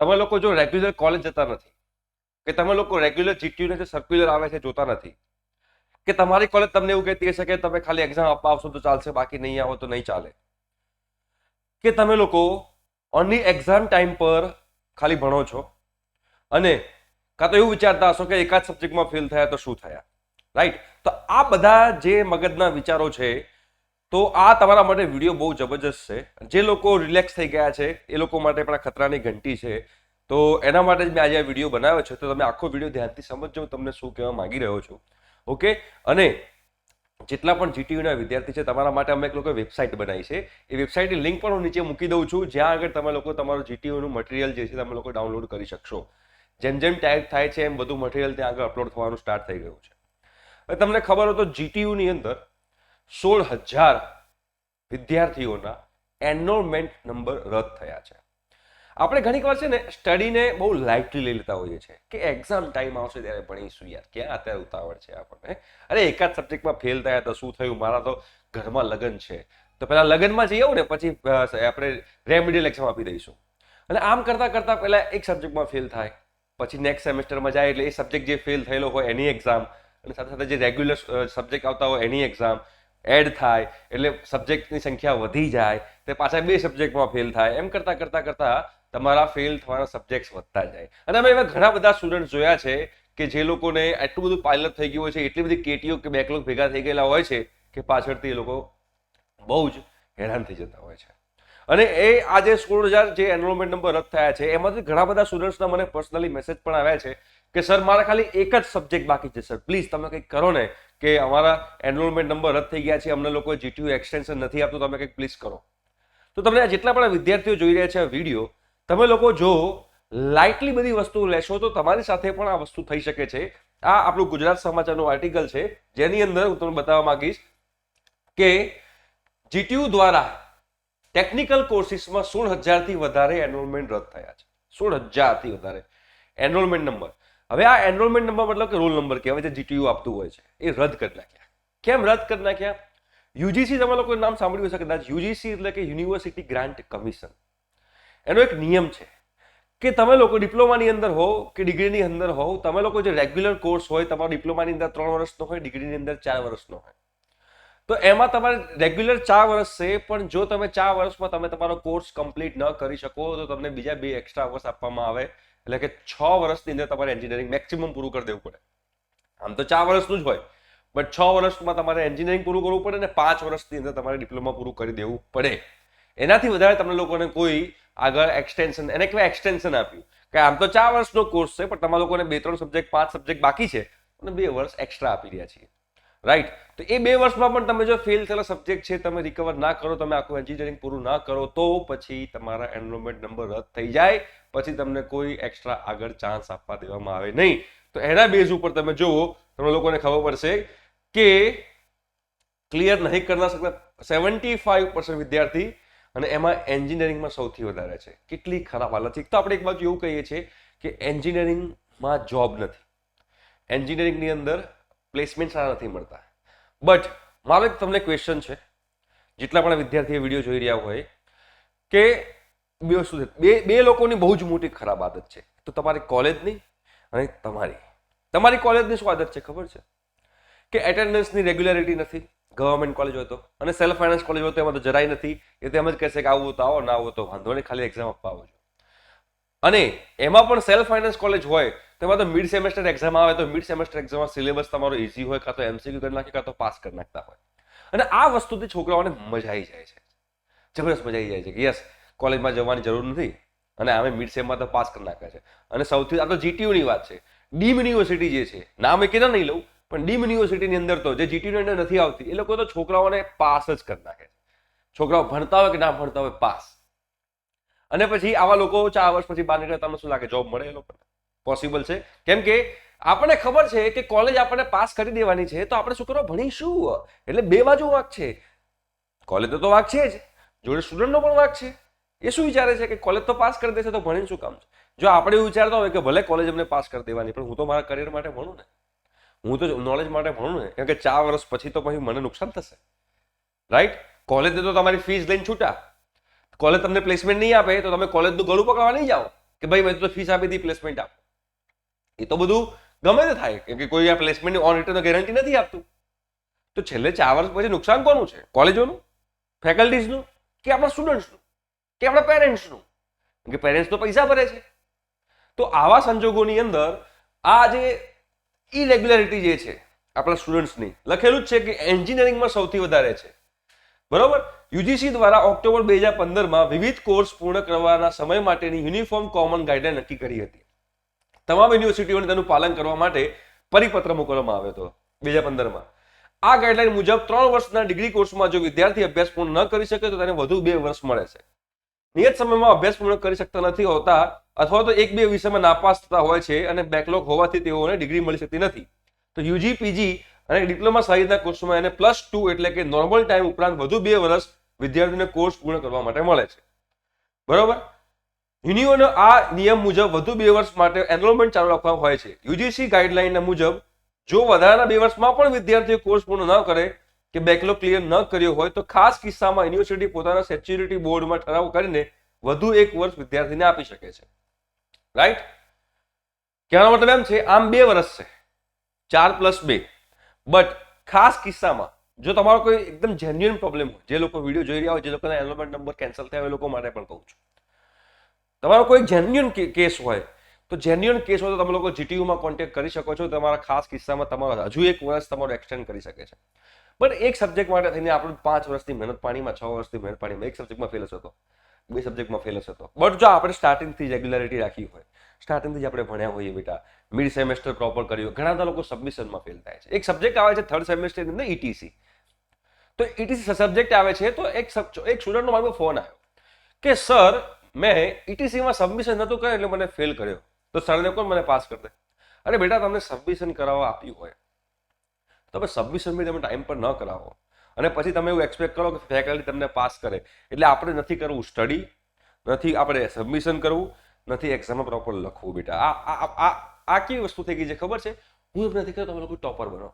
તમે લોકો જો રેગ્યુલર કોલેજ જતા નથી, કે તમે લોકો રેગ્યુલર જીટીયુ ને જે સર્ક્યુલર આવે છે જોતા નથી, કે તમારી કોલેજ તમને એવું કહેતી હશે કે તમે ખાલી એક્ઝામ આપવા આવશો તો ચાલશે, બાકી નહીં આવો તો નહીં ચાલે, કે તમે લોકો ઓનલી એક્ઝામ ટાઈમ પર ખાલી ભણો છો અને કાં તો એવું વિચારતા હશો કે એકાદ સબ્જેક્ટમાં ફેલ થયા તો શું થયા, રાઈટ? તો આ બધા જે મગજના વિચારો છે, તો આ તમારા માટે વિડીયો બહુ જબરજસ્ત છે. જે લોકો રિલેક્સ થઈ ગયા છે એ લોકો માટે પણ આ ખતરાની ઘંટી છે. તો એના માટે જ મેં આજે આ વિડીયો બનાવ્યો છે. તો તમે આખો વિડીયો ધ્યાનથી સમજજો, હું તમને શું કહેવા માંગી રહ્યો છું. ઓકે? અને જેટલા પણ જીટીયુના વિદ્યાર્થી છે તમારા માટે અમે એક લોકો વેબસાઇટ બનાવી છે. એ વેબસાઇટની લિંક પણ હું નીચે મૂકી દઉં છું, જ્યાં આગળ તમે લોકો તમારું જીટીયુનું મટીરિયલ જે છે તમે લોકો ડાઉનલોડ કરી શકશો. જેમ જેમ ટાઈપ થાય છે એમ બધું મટીરિયલ ત્યાં આગળ અપલોડ થવાનું સ્ટાર્ટ થઈ ગયું છે. હવે તમને ખબર હોય તો જીટીયુની અંદર 16,000 વિદ્યાર્થીઓના એનરોલમેન્ટ નંબર રદ થયા છે. આપણે ઘણીક વાર છે ને સ્ટડીને બહુ લાઇટલી લઈ લેતા હોઈએ છીએ કે એક્ઝામ ટાઈમ આવશે ત્યારે ભણીશું યાર, ક્યાં અત્યારે ઉતાવળ છે આપણને, અરે એકાદ સબ્જેક્ટમાં ફેલ થયા તો શું થયું, મારા તો ઘરમાં લગ્ન છે તો પહેલા લગ્નમાં જઈ આવું ને પછી આપણે રેમિડિયલ એક્ઝામ આપી દઈશું. અને આમ કરતા કરતા પહેલા એક સબ્જેક્ટમાં ફેલ થાય, પછી નેક્સ્ટ સેમેસ્ટરમાં જાય એટલે એ સબ્જેક્ટ જે ફેલ થયેલો હોય એની એક્ઝામ, અને સાથે સાથે જે રેગ્યુલર સબ્જેક્ટ આવતા હોય એની એક્ઝામ એડ થાય એટલે સબ્જેક્ટની સંખ્યા વધી જાય, તે પાછા 2 સબ્જેક્ટમાં ફેલ થાય. એમ કરતા કરતા કરતા તમારા ફેલ થવાના સબ્જેક્ટ વધતા જાય. અને અમે એવા ઘણા બધા સ્ટુડન્ટ જોયા છે કે જે લોકોને એટલું બધું પાયલટ થઈ ગયું હોય છે, એટલી બધી કેટીઓ કે બેકલોગ ભેગા થઈ ગયેલા હોય છે કે પાછળથી એ લોકો બહુ જ હેરાન થઈ જતા હોય છે. અને એ આજે 16,000 જે એનરોલમેન્ટ નંબર રદ થયા છે એમાંથી ઘણા બધા સ્ટુડન્ટ્સના મને પર્સનલી મેસેજ પણ આવ્યા છે કે સર મારા ખાલી એક જ સબ્જેક્ટ બાકી છે સર, પ્લીઝ તમે કંઈક કરો ને, કે અમારા એનરોલમેન્ટ નંબર રદ થઈ ગયા છે, અમને લોકો જીટીયુ એક્સટેન્શન નથી આપતું, તમે કંઈક પ્લીઝ કરો. તો તમને જેટલા પણ વિદ્યાર્થીઓ જોઈ રહ્યા છે આ વિડીયો, તમે લોકો જો લાઇટલી બધી વસ્તુ લેશો તો તમારી સાથે પણ આ વસ્તુ થઈ શકે છે. આ આપણું ગુજરાત સમાચારનું આર્ટિકલ છે જેની અંદર હું તમને બતાવવા માંગીશ કે જીટીયુ દ્વારા ટેકનિકલ કોર્સિસમાં 16,000 થી વધારે એનરોલમેન્ટ રદ થયા છે. 16,000 થી વધારે એનરોલમેન્ટ નંબર. હવે આ એનરોલમેન્ટ નંબર મતલબ કે રોલ નંબર કહેવાય જે જીટીયુ આપતું હોય છે, એ રદ કરી નાખ્યા. કેમ રદ કરી નાખ્યા? યુજીસી, તમે લોકોએ નામ સાંભળ્યું હશે કદાચ. યુજીસી એટલે કે યુનિવર્સિટી ગ્રાન્ટ કમિશન. એનો એક નિયમ છે કે તમે લોકો ડિપ્લોમાની અંદર હોવ કે ડિગ્રીની અંદર હોવ, તમે લોકો જે રેગ્યુલર કોર્સ હોય તમારો ડિપ્લોમાની અંદર 3 વર્ષનો હોય, ડિગ્રીની અંદર 4 વર્ષનો હોય, તો એમાં તમારે રેગ્યુલર 4 વર્ષ છે, પણ જો તમે 4 વર્ષમાં તમે તમારો કોર્સ કમ્પ્લીટ ન કરી શકો તો તમને બીજા 2 એક્સ્ટ્રા વર્ષ આપવામાં આવે. એટલે કે 6 વર્ષની અંદર તમારે એન્જિનિયરિંગ મેક્સિમમ પૂરું કરી દેવું પડે. આમ તો 4 વર્ષનું જ હોય, બટ 6 વર્ષમાં તમારે એન્જિનિયરિંગ પૂરું કરવું પડે ને 5 વર્ષની અંદર તમારે ડિપ્લોમા પૂરું કરી દેવું પડે. એનાથી વધારે તમને લોકોને કોઈ આગળ એક્સટેન્શન, એને કહેવાય એક્સટેન્શન આપ્યું કે આમ તો 4 વર્ષનો કોર્સ છે, પણ તમારા લોકોને 2-3 સબ્જેક્ટ 5 સબ્જેક્ટ બાકી છે અને 2 વર્ષ એક્સ્ટ્રા આપી રહ્યા છીએ, રાઈટ? તો એ 2 વર્ષમાં પણ તમે જો ફેલ થયેલા સબ્જેક્ટ છે તમે રિકવર ના કરો, તમે આખું એન્જિનિયરિંગ પૂરું ના કરો, તો પછી તમારા એનરોલમેન્ટ નંબર રદ થઈ જાય, પછી તમને કોઈ એક્સ્ટ્રા આગળ ચાન્સ આપવા દેવામાં આવે નહીં. તો એના બેઝ ઉપર તમે જુઓ, તમને લોકોને ખબર પડશે કે ક્લિયર નહીં કરી શકતા 75% વિદ્યાર્થી, અને એમાં એન્જિનિયરિંગમાં સૌથી વધારે છે. કેટલી ખરાબ હાલત છે. એક તો આપણે એક બાજુ એવું કહીએ છીએ કે એન્જિનિયરિંગમાં જોબ નથી, એન્જિનિયરિંગની અંદર પ્લેસમેન્ટ સારા નથી મળતા. બટ મારો એક તમને ક્વેશ્ચન છે, જેટલા પણ વિદ્યાર્થીઓ વિડીયો જોઈ રહ્યા હોય, કે બે લોકોની બહુ જ મોટી ખરાબ આદત છે. તો તમારી કોલેજની અને તમારી કોલેજની શું આદત છે ખબર છે? કે એટેન્ડન્સની રેગ્યુલારિટી નથી. ગવર્મેન્ટ કોલેજ હોય તો, અને સેલ્ફ ફાઇનાન્સ કોલેજ હોય તો એમાં તો જરાય નથી. એ તો એમ જ કહેશે કે આવું તો આવો, ના આવો તો વાંધો નહીં, ખાલી એક્ઝામ આપવા આવો છો. અને એમાં પણ સેલ્ફ ફાઇનાન્સ કોલેજ હોય તો એમાં તો મિડ સેમેસ્ટર એક્ઝામ આવે, તો મિડ સેમેસ્ટર એક્ઝામમાં સિલેબસ તમારો ઇઝી હોય, કાં તો એમસીક્યુ કરી નાખે, કાં તો પાસ કરી નાખતા હોય. અને આ વસ્તુથી છોકરાઓને મજા આવી જાય છે, જબરદસ્ત મજા આવી જાય છે કે યસ, કોલેજમાં જવાની જરૂર નથી અને અમે મિડ સેમમાં તો પાસ કરી નાખ્યા છે. અને સૌથી આ તો જીટીયુની વાત છે. ડીમ યુનિવર્સિટી જે છે, નામ એ કેના નહીં લઉં, પણ ડીમ યુનિવર્સિટીની અંદર તો જે જીટીયુની અંદર નથી આવતી, એ લોકો તો છોકરાઓને પાસ જ કરી નાખે છે. છોકરાઓ ભણતા હોય કે ના ભણતા હોય, પાસ. અને પછી આવા લોકો 4 વર્ષ પછી બહાર નીકળે, તમને શું લાગે જોબ મળે એ લોકોને? પોસિબલ છે? કેમ કે આપણને ખબર છે કે કોલેજ આપણને પાસ કરી દેવાની છે, તો આપણે શું કરવા ભણીશું? એટલે બે બાજુ વાંક છે. કોલેજનો તો વાંક છે જ, જોડે સ્ટુડન્ટનો પણ વાંક છે. એ શું વિચારે છે કે કોલેજ તો પાસ કરી દેશે તો ભણીને શું કામ છે? જો આપણે એવું વિચારતા હોય કે ભલે કોલેજ અમને પાસ કરી દેવાની, પણ હું તો મારા કરિયર માટે ભણું ને, હું તો નોલેજ માટે ભણું ને, કેમ કે 4 વર્ષ પછી તો પછી મને નુકસાન થશે, રાઈટ? કોલેજને તો તમારી ફીસ લઈને છૂટા, કોલેજ તમને પ્લેસમેન્ટ નહીં આપે તો તમે કોલેજનું ગળું પકડવા નહીં જાઓ, કે ભાઈ મેં તો ફીસ આપી હતી, પ્લેસમેન્ટ આપ. એ તો બધું ગમે તે થાય, કેમ કે કોઈ આ પ્લેસમેન્ટની ઓન રિટર્ન ગેરંટી નથી આપતું. તો છેલ્લે 4 વર્ષ પછી નુકસાન કોનું છે? કોલેજોનું, ફેકલ્ટીઝનું, કે આપણા સ્ટુડન્ટ્સનું, કે આપણા પેરેન્ટ્સનું? કેમ કે પેરેન્ટ્સ તો પૈસા ભરે છે. તો આવા સંજોગોની અંદર આ જે ઇરેગ્યુલારિટી જે છે આપણા સ્ટુડન્ટ્સની, લખેલું જ છે કે એન્જિનિયરિંગમાં સૌથી વધારે છે. બરોબર. યુજીસી દ્વારા ઓક્ટોબર 2015માં વિવિધ કોર્સ પૂર્ણ કરવાના સમય માટેની યુનિફોર્મ કોમન ગાઈડલાઈન નક્કી કરી હતી. તમામ યુનિવર્સિટીઓને તેનું પાલન કરવા માટે પરિપત્ર મોકલવામાં આવ્યો હતો 2015માં. આ ગાઈડલાઈન મુજબ 3 વર્ષના ડિગ્રી કોર્સમાં જો વિદ્યાર્થી અભ્યાસ પૂર્ણ ન કરી શકે તો તેને વધુ 2 વર્ષ મળે છે. નિયત સમયમાં અભ્યાસ પૂર્ણ કરી શકતા નથી હોતા અથવા તો 1-2 વિષયમાં નાપાસ થતા હોય છે અને બેકલોગ હોવાથી તેઓને ડિગ્રી મળી શકતી નથી. તો યુજી, પીજી અને ડિપ્લોમા સહિતના કોર્સમાં એને +2 એટલે કે નોર્મલ ટાઈમ ઉપરાંત વધુ 2 વર્ષ વિદ્યાર્થીઓને કોર્સ પૂર્ણ કરવા માટે મળે છે. બરોબર. યુનિઓનો આ નિયમ મુજબ વધુ 2 વર્ષ માટે એનરોલમેન્ટ ચાલુ રાખવામાં હોય છે. યુજીસી ગાઈડલાઈનના મુજબ જો વધારાના 2 વર્ષમાં પણ વિદ્યાર્થીઓ કોર્સ પૂર્ણ ન કરે કે બેકલોગ ક્લિયર ન કર્યો હોય તો ખાસ કિસ્સામાં યુનિવર્સિટી પોતાના સેચ્યુરિટી બોર્ડમાં ઠરાવ કરીને વધુ 1 વર્ષ વિદ્યાર્થીને આપી શકે છે. રાઈટ? કહેવાનો મતલબ એમ છે, આમ 2 વર્ષ છે, 4 + 2. બટ ખાસ કિસ્સામાં જો તમારો કોઈ એકદમ જેન્યુઅન પ્રોબ્લેમ હોય, જે લોકો વિડીયો જોઈ રહ્યા હોય, જે લોકોના એનરોલમેન્ટ નંબર કેન્સલ થયા હોય, એ લોકો માટે પણ કહું છું, તમારો કોઈ જેન્યુઅન કેસ હોય તો જેન્યુઅન કેસ હોય તો તમે લોકો જીટીયુમાં કોન્ટેક્ટ કરી શકો છો. તમારા ખાસ કિસ્સામાં તમારો હજુ 1 વર્ષ તમારો એક્સટેન્ડ કરી શકે છે. બટ એક સબ્જેક્ટ માટે થઈને આપણે 5 વર્ષની મહેનત પાણીમાં, 6 વર્ષની મહેનત પાણીમાં, એક સબ્જેક્ટમાં ફેલ હતો, 2 સબ્જેક્ટમાં ફેલ હતો. બટ જો આપણે સ્ટાર્ટિંગથી રેગ્યુલારિટી રાખી હોય, સ્ટાર્ટિંગથી જ આપણે ભણ્યા હોઈએ બેટા, મિડ સેમેસ્ટર પ્રોપર કર્યું, ઘણા લોકો સબમિશનમાં ફેલ થાય છે. એક સબ્જેક્ટ આવે છે 3rd સેમેસ્ટરની અંદર, ETC. તો ETC સબ્જેક્ટ આવે છે તો એક સ્ટુડન્ટનો મારો ફોન આવ્યો કે સર મેં ETCમાં સબમિશન નહોતું કર્યું એટલે મને ફેલ કર્યો. તો સરને કોણ મને પાસ કરી દે? અરે બેટા, તમને સબમિશન કરાવવા આપ્યું હોય તમે સબમિશન બી તમે ટાઈમ પર ન કરાવો અને પછી તમે એવું એક્સપેક્ટ કરો કે ફેકલ્ટી તમને પાસ કરે. એટલે આપણે નથી કરવું સ્ટડી, નથી આપણે સબમિશન કરવું, નથી એક્ઝામમાં પ્રોપર લખવું. બેટા આ કેવી વસ્તુ થઈ ગઈ છે ખબર છે? હું એમ નથી કરતો તમે લોકો ટોપર બનો.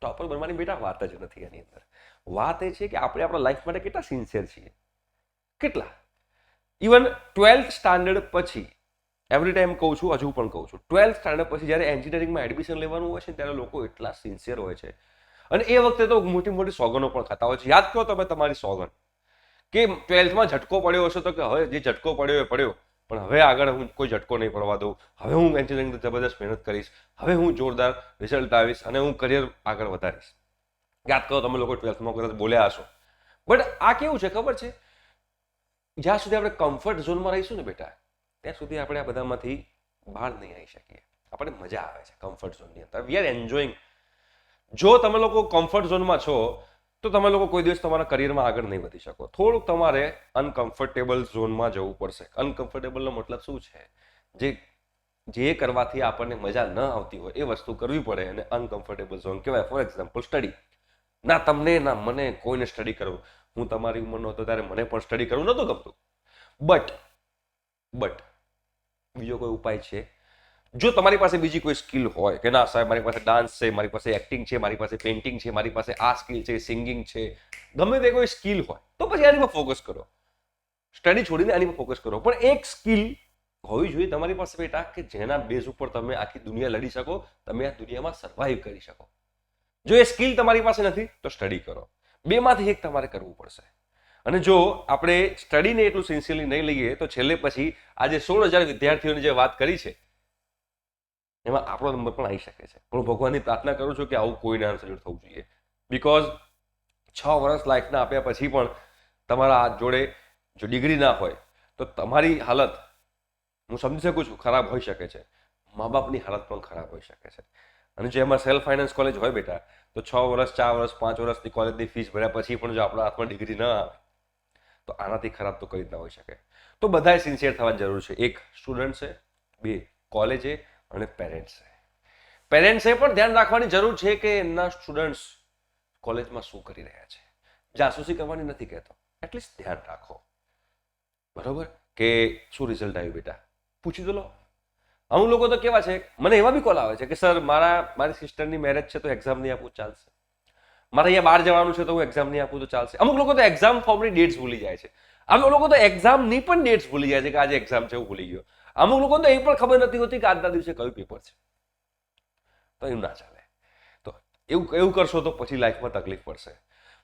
ટોપર બનવાની બેટા વાત જ નથી. એની અંદર વાત એ છે કે આપણે આપણા લાઈફ માટે કેટલા સિન્સિયર છીએ, કેટલા. ઇવન 12th સ્ટાન્ડર્ડ પછી, એવરી ટાઈમ કહું છું, હજુ પણ કહું છું, 12th સ્ટાન્ડર્ડ પછી જ્યારે એન્જિનિયરિંગમાં એડમિશન લેવાનું હોય છે ત્યારે લોકો એટલા સિન્સિયર હોય છે અને એ વખતે તો મોટી મોટી સોગનો પણ ખાતા હોય છે. યાદ કરો તમે તમારી સોગન કે 12થમાં ઝટકો પડ્યો હશે તો કે હવે જે ઝટકો પડ્યો એ પડ્યો, પણ હવે આગળ હું કોઈ ઝટકો નહીં પડવા દઉં, હવે હું એન્જિનિયરિંગ જબરદસ્ત મહેનત કરીશ, હવે હું જોરદાર રિઝલ્ટ આવીશ અને હું કરિયર આગળ વધારીશ. યાદ કરો તમે લોકો 12થમાં કદાચ બોલ્યા હશો. બટ આ કેવું છે ખબર છે? જ્યાં સુધી આપણે કમ્ફર્ટ ઝોનમાં રહીશું ને બેટા, ત્યાં સુધી આપણે આ બધામાંથી બહાર નહીં આવી શકીએ. આપણે મજા આવે છે કમ્ફર્ટ ઝોનની અંદર, વી આર એન્જોઈંગ. જો તમે લોકો કમ્ફર્ટ ઝોનમાં છો તો તમે લોકો કોઈ દિવસ તમારા કરિયરમાં આગળ નહીં વધી શકો. થોડુંક તમારે અનકમ્ફર્ટેબલ ઝોનમાં જવું પડશે. અનકમ્ફર્ટેબલનો મતલબ શું છે? જે કરવાથી આપણને મજા ન આવતી હોય એ વસ્તુ કરવી પડે અને અનકમ્ફર્ટેબલ ઝોન કહેવાય. For example study. ના તમને ના મને કોઈને સ્ટડી કરવું, હું તમારી ઉંમરનો હતો ત્યારે મને પણ સ્ટડી કરવું નહોતું ગમતું. બટ બીજો કોઈ ઉપાય છે? જો તમારી પાસે બીજી કોઈ સ્કિલ હોય કે ના સાહેબ મારી પાસે ડાન્સ છે, મારી પાસે એક્ટિંગ છે, મારી પાસે પેઇન્ટિંગ છે, મારી પાસે આ સ્કિલ છે, સિંગિંગ છે, ગમે તે કોઈ સ્કિલ હોય તો પછી આની પર ફોકસ કરો. સ્ટડી છોડીને આની પર ફોકસ કરો. પણ એક સ્કિલ હોવી જોઈએ તમારી પાસે બેટા કે જેના બેઝ ઉપર તમે આખી દુનિયા લડી શકો, તમે આ દુનિયામાં સર્વાઈવ કરી શકો. જો એ સ્કિલ તમારી પાસે નથી તો સ્ટડી કરો. 2માંથી એક તમારે કરવું પડશે. અને જો આપણે સ્ટડીને એટલું સિન્સિયરલી નહીં લઈએ તો છેલ્લે પછી આજે 16,000 વિદ્યાર્થીઓની જે વાત કરી છે એમાં આપણો નંબર પણ આવી શકે છે. પણ હું ભગવાનની પ્રાર્થના કરું છું કે આવું કોઈને આન્સર થવું જોઈએ. બીકોઝ 6 વર્ષ લાઈફના આપ્યા પછી પણ તમારા જોડે જો ડિગ્રી ના હોય તો તમારી હાલત હું સમજી શકું છું ખરાબ હોઈ શકે છે, મા બાપની હાલત પણ ખરાબ હોઈ શકે છે. અને જો એમાં સેલ્ફ ફાઇનાન્સ કોલેજ હોય બેટા તો 6 વર્ષ, 4 વર્ષ, 5 વર્ષની કોલેજની ફીસ ભર્યા પછી પણ જો આપણા હાથમાં ડિગ્રી ન આવે તો આનાથી ખરાબ તો કઈ જ ના હોઈ શકે. તો બધાએ સિન્સિયર થવાની જરૂર છે. 1 સ્ટુડન્ટ છે, 2 કોલેજે અને પેરેન્ટ્સ છે. પેરેન્ટ્સે પણ ધ્યાન રાખવાની જરૂર છે કે એમના સ્ટુડન્ટ્સ કોલેજમાં શું કરી રહ્યા છે. જાસૂસી કરવાની નથી કહેતો, એટલીસ્ટ ધ્યાન રાખો. બરોબર કે શું રિઝલ્ટ આવ્યું બેટા પૂછી તો લો. અમુક લોકો તો કેવા છે, મને એવા બી કોલ આવે છે કે સર મારી સિસ્ટરની મેરેજ છે તો એક્ઝામ નહીં આપું ચાલશે, મારે અહીંયા બહાર જવાનું છે તો હું એક્ઝામ નહીં આપું તો ચાલશે. અમુક લોકો તો એક્ઝામ ફોર્મની ડેટ્સ ભૂલી જાય છે. અમુક લોકો તો એક્ઝામની પણ ડેટ્સ ભૂલી જાય છે કે આજે એક્ઝામ છે એવું ભૂલી ગયો. અમુક લોકોને તો એ પણ ખબર નથી હોતી કે આજના દિવસે કયું પેપર છે. તો એવું ના ચાલે. તો એવું કરશો તો પછી લાઈફમાં તકલીફ પડશે.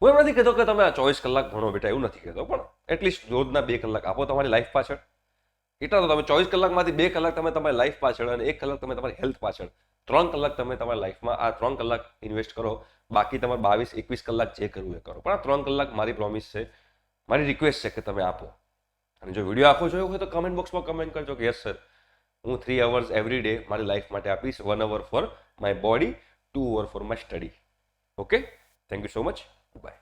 હું એમ નથી કહેતો કે તમે 24 કલાક ભણો બેટા, એવું નથી કહેતો, પણ એટલીસ્ટ રોજના 2 કલાક આપો તમારી લાઈફ પાછળ. એટલા તો તમે 24 કલાકમાંથી 2 કલાક તમે તમારી લાઈફ પાછળ અને 1 કલાક તમે તમારી હેલ્થ પાછળ, 3 કલાક તમે તમારી લાઈફમાં આ 3 કલાક ઇન્વેસ્ટ કરો. બાકી તમારે 22-21 કલાક જે કરવું એ કરો, પણ આ 3 કલાક મારી પ્રોમિસ છે, મારી રિક્વેસ્ટ છે કે તમે આપો. અને જો વિડીયો આખો જોયો હોય તો કમેન્ટ બોક્સમાં કમેન્ટ કરજો કે યસ સર, હું 3 અવર્સ એવરી ડે મારી લાઈફ માટે આપીશ, 1 hour for my body, 2 hour for my study. Okay, thank you so much, by.